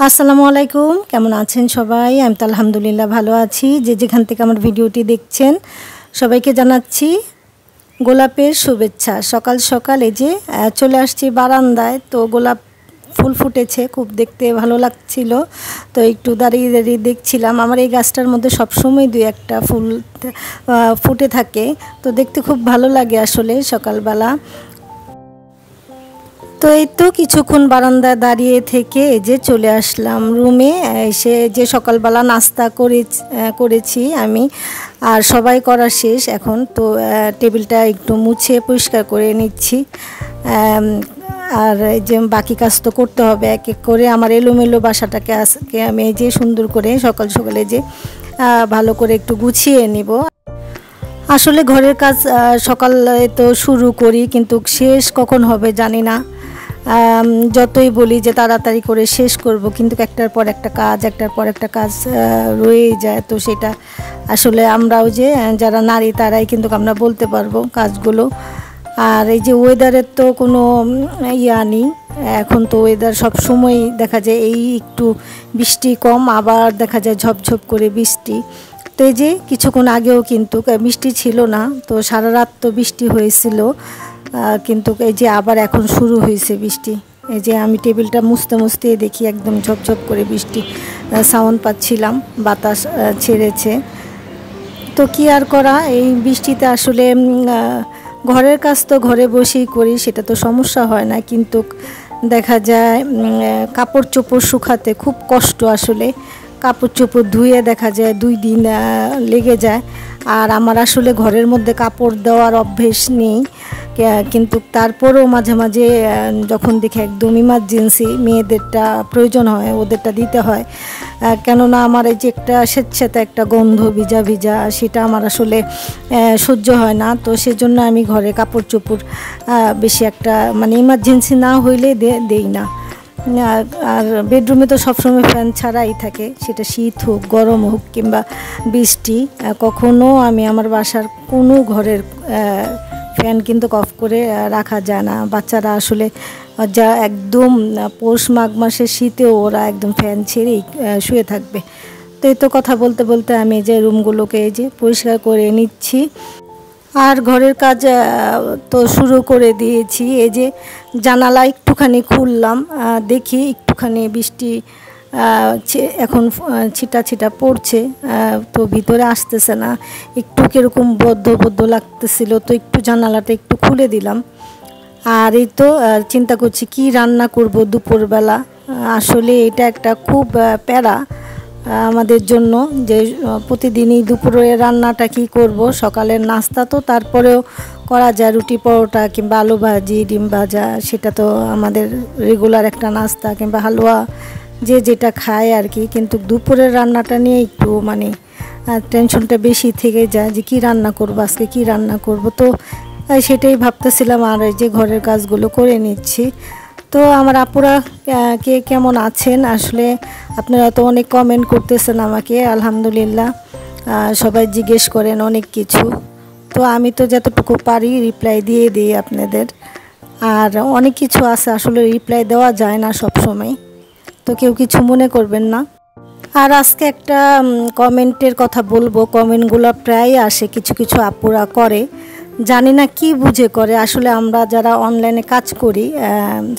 আসসালামু আলাইকুম, কেমন আছেন সবাই? আমি তো আলহামদুলিল্লাহ ভালো আছি। যে যেখান থেকে আমার ভিডিওটি দেখছেন সবাইকে জানাচ্ছি গোলাপের শুভেচ্ছা। সকাল সকাল এই যে চলে আসছি বারান্দায়, তো গোলাপ ফুল ফুটেছে, খুব দেখতে ভালো লাগছিল। তো একটু দাঁড়িয়ে দাঁড়িয়ে দেখছিলাম। আমার এই গাছটার মধ্যে সবসময় দুই একটা ফুল ফুটে থাকে, তো দেখতে খুব ভালো লাগে আসলে সকালবেলা। তো এই তো কিছুক্ষণ বারান্দায় দাঁড়িয়ে থেকে যে চলে আসলাম রুমে। এসে যে সকালবেলা নাস্তা করেছি আমি, আর সবাই করা শেষ। এখন তো টেবিলটা একটু মুছে পরিষ্কার করে নিচ্ছি। আর এই যে বাকি কাজ তো করতে হবে এক এক করে। আমার এলোমেলো বাসাটাকে আজকে আমি এই যে সুন্দর করে সকাল সকালে যে ভালো করে একটু গুছিয়ে নিব। আসলে ঘরের কাজ সকালে তো শুরু করি, কিন্তু শেষ কখন হবে জানি না। যতই বলি যে তাড়াতাড়ি করে শেষ করব, কিন্তু একটার পর একটা কাজ রয়েই যায়। তো সেটা আসলে আমরাও যে যারা নারী তারাই কিন্তু আমরা বলতে পারবো কাজগুলো। আর এই যে ওয়েদারের তো কোনো নেই। এখন তো ওয়েদার সব সময় দেখা যায় এই একটু বৃষ্টি কম, আবার দেখা যায় ঝপঝপ করে বৃষ্টি। তো এই যে কিছুক্ষণ আগেও কিন্তু বৃষ্টি ছিল না, তো সারা রাত তো বৃষ্টি হয়েছিল, কিন্তু এই যে আবার এখন শুরু হয়েছে বৃষ্টি। এই যে আমি টেবিলটা মুছতে মুছতে দেখি একদম ঝপঝপ করে বৃষ্টি সাউন্ড পাচ্ছিলাম, বাতাস ছেড়েছে। তো কি আর করা, এই বৃষ্টিতে আসলে ঘরের কাজ তো ঘরে বসেই করি, সেটা তো সমস্যা হয় না, কিন্তু দেখা যায় কাপড় চোপড় শুকাতে খুব কষ্ট। আসলে কাপড় চোপড় ধুয়ে দেখা যায় 2 দিন লেগে যায়। আর আমার আসলে ঘরের মধ্যে কাপড় দেওয়ার অভ্যেস নেই, কিন্তু তারপরেও মাঝে মাঝে যখন দেখি একদম ইমার্জেন্সি মেয়েদেরটা প্রয়োজন হয়, ওদেরটা দিতে হয়। কেননা আমার এই যে একটা স্বেচ্ছাতে একটা গন্ধ ভিজা ভিজা, সেটা আমার আসলে সহ্য হয় না। তো সেজন্য আমি ঘরে কাপড় চোপড় বেশি একটা মানে ইমার্জেন্সি না হইলে দেই না। আর বেডরুমে তো সবসময় ফ্যান ছাড়াই থাকে, সেটা শীত হোক গরম হোক কিংবা বৃষ্টি। কখনো আমি আমার বাসার কোনো ঘরের ফ্যান কিন্তু অফ করে রাখা যায় না। বাচ্চারা আসলে যা একদম পৌষ মাঘ মাসের শীতেও ওরা একদম ফ্যান ছেড়েই শুয়ে থাকবে। তো এই তো কথা বলতে বলতে আমি যে রুমগুলোকে এই যে পরিষ্কার করে নিচ্ছি, আর ঘরের কাজ তো শুরু করে দিয়েছি। এই যে জানালা একটুখানি খুললাম, দেখি একটুখানি বৃষ্টি এখন ছিটা ছিটা পড়ছে, তো ভিতরে আসতেছে না, একটু কীরকম বদ্ধ বদ্ধ লাগতেছিল, তো একটু জানালাটা একটু খুলে দিলাম। আর এই তো চিন্তা করছি কি রান্না করব দুপুরবেলা। আসলে এটা একটা খুব প্যারা আমাদের জন্য, যে প্রতিদিনই দুপুরে রান্নাটা কি করব। সকালের নাস্তা তো তারপরেও করা যায়, রুটি পরোটা কিংবা আলু ভাজি ডিম ভাজা, সেটা তো আমাদের রেগুলার একটা নাস্তা, কিংবা হালুয়া, যে যেটা খায় আর কি। কিন্তু দুপুরের রান্নাটা নিয়ে একটু মানে টেনশনটা বেশি থেকে যায়, যে কি রান্না করব আজকে, কি রান্না করব। তো সেটাই ভাবতেছিলাম, আর এই যে ঘরের কাজগুলো করে নিচ্ছি। তো আমার আপুরা কে কেমন আছেন? আসলে আপনারা তো অনেক কমেন্ট করতেছেন আমাকে, আলহামদুলিল্লাহ। সবাই জিজ্ঞেস করেন অনেক কিছু, তো আমি তো যতটুকু পারি রিপ্লাই দিয়ে দিই আপনাদের। আর অনেক কিছু আছে আসলে রিপ্লাই দেওয়া যায় না সব সময়, তো কেউ কিছু মনে করবেন না। আর আজকে একটা কমেন্টের কথা বলবো। কমেন্টগুলো প্রায় আসে, কিছু কিছু আপুরা করে, জানি না কি বুঝে করে। আসলে আমরা যারা অনলাইনে কাজ করি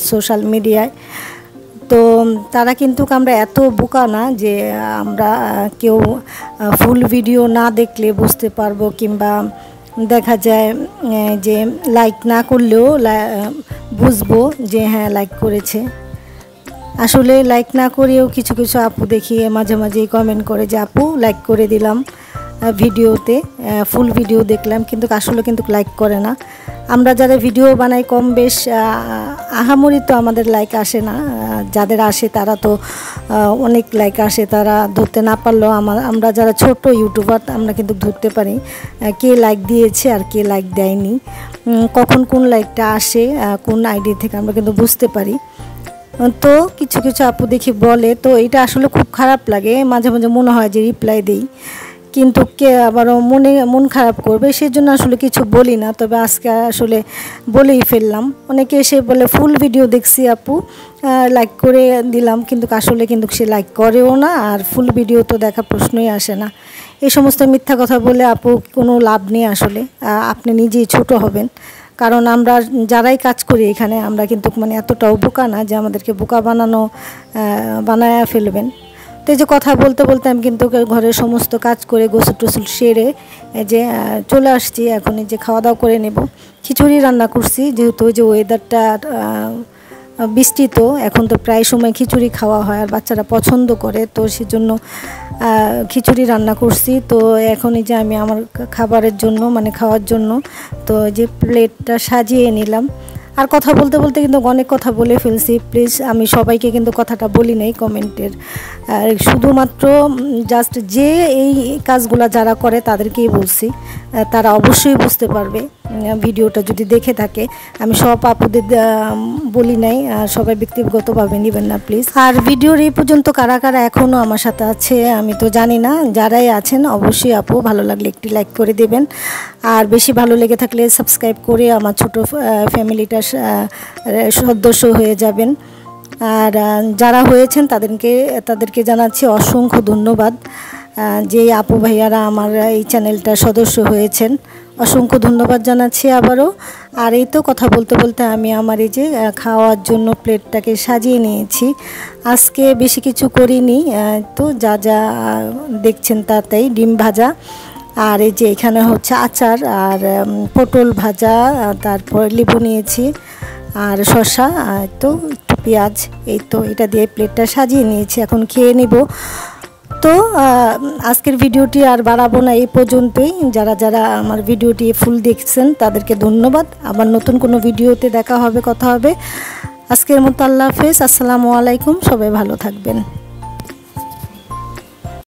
সোশ্যাল মিডিয়ায়, তো তারা কিন্তু আমরা এত বোকা না যে আমরা কেউ ফুল ভিডিও না দেখলে বুঝতে পারবো, কিংবা দেখা যায় যে লাইক না করলেও বুঝবো যে হ্যাঁ লাইক করেছে। আসলে লাইক না করেও কিছু কিছু আপু দেখি মাঝে মাঝেই কমেন্ট করে যে আপু লাইক করে দিলাম ভিডিওতে, ফুল ভিডিও দেখলাম, কিন্তু আসলে কিন্তু লাইক করে না। আমরা যারা ভিডিও বানাই কম বেশ আহামরি তো আমাদের লাইক আসে না, যাদের আসে তারা তো অনেক লাইক আসে, তারা ধরতে না পারলেও আমরা যারা ছোট ইউটিউবার আমরা কিন্তু ধরতে পারি কে লাইক দিয়েছে আর কে লাইক দেয়নি, কখন কোন লাইকটা আসে কোন আইডি থেকে আমরা কিন্তু বুঝতে পারি। তো কিছু কিছু আপু দেখি বলে, তো এটা আসলে খুব খারাপ লাগে। মাঝে মাঝে মনে হয় যে রিপ্লাই দেই, কিন্তু কে আবারও মন খারাপ করবে, সেজন্য আসলে কিছু বলি না। তবে আজকে আসলে বলেই ফেললাম। অনেকে এসে বলে ফুল ভিডিও দেখছি আপু, লাইক করে দিলাম, কিন্তু আসলে কিন্তু সে লাইক করেও না, আর ফুল ভিডিও তো দেখা প্রশ্নই আসে না। এই সমস্ত মিথ্যা কথা বলে আপু কোনো লাভ নেই আসলে। আপনি নিজেই ছোট হবেন, কারণ আমরা যারাই কাজ করি এখানে আমরা কিন্তু মানে এতটাও বোকা না যে আমাদেরকে বোকা বানায়া ফেলবেন। তো এই যে কথা বলতে বলতে আমি কিন্তু ঘরের সমস্ত কাজ করে গোসল টোসল সেরে যে চলে আসছি। এখন এই যে খাওয়া দাওয়া করে নেব। খিচুড়ি রান্না করছি, যেহেতু ওই যে ওয়েদারটা বৃষ্টি, তো এখন তো প্রায় সময় খিচুড়ি খাওয়া হয় আর বাচ্চারা পছন্দ করে, তো সেজন্য খিচুড়ি রান্না করছি। তো এখন এই যে আমি আমার খাবারের জন্য মানে খাওয়ার জন্য তো যে প্লেটটা সাজিয়ে নিলাম। আর কথা বলতে বলতে কিন্তু অনেক কথা বলে ফেলছি। প্লিজ, আমি সবাইকে কিন্তু কথাটা বলি নাই কমেন্টের, শুধুমাত্র জাস্ট যে এই কাজগুলো যারা করে তাদেরকেই বলছি। তারা অবশ্যই বুঝতে পারবে ভিডিওটা যদি দেখে থাকে। আমি সব আপুদের বলি নাই, সবাই ব্যক্তিগতভাবে নেবেন না প্লিজ। আর ভিডিওর এই পর্যন্ত কারা কারা এখনও আমার সাথে আছে আমি তো জানি না, যারাই আছেন অবশ্যই আপু ভালো লাগলে একটি লাইক করে দেবেন, আর বেশি ভালো লেগে থাকলে সাবস্ক্রাইব করে আমার ছোট ফ্যামিলিটা সদস্য হয়ে যাবেন। আর যারা হয়েছেন তাদেরকে জানাচ্ছি অসংখ্য ধন্যবাদ, যে আপু ভাইয়ারা আমার এই চ্যানেলটা সদস্য হয়েছেন, অসংখ্য ধন্যবাদ জানাচ্ছি আবারও। আর এই তো কথা বলতে বলতে আমি আমার এই যে খাওয়ার জন্য প্লেটটাকে সাজিয়ে নিয়েছি। আজকে বেশি কিছু করিনি, তো যা যা দেখছেন তাতেই ডিম ভাজা, আর এই যে এখানে হচ্ছে আচার আর পটল ভাজা, তারপর লেবু নিয়েছি আর শসা, তো একটু পেঁয়াজ, এই তো এটা দিয়ে প্লেটটা সাজিয়ে নিয়েছি। এখন খেয়ে নিব। তো আজকের ভিডিওটি আর বাড়াবো না, এই পর্যন্তই। যারা যারা আমার ভিডিওটি ফুল দেখছেন তাদেরকে ধন্যবাদ। আবার নতুন কোনো ভিডিওতে দেখা হবে, কথা হবে। আজকের মতো আল্লাহ হাফেজ, আসসালামু আলাইকুম, সবাই ভালো থাকবেন।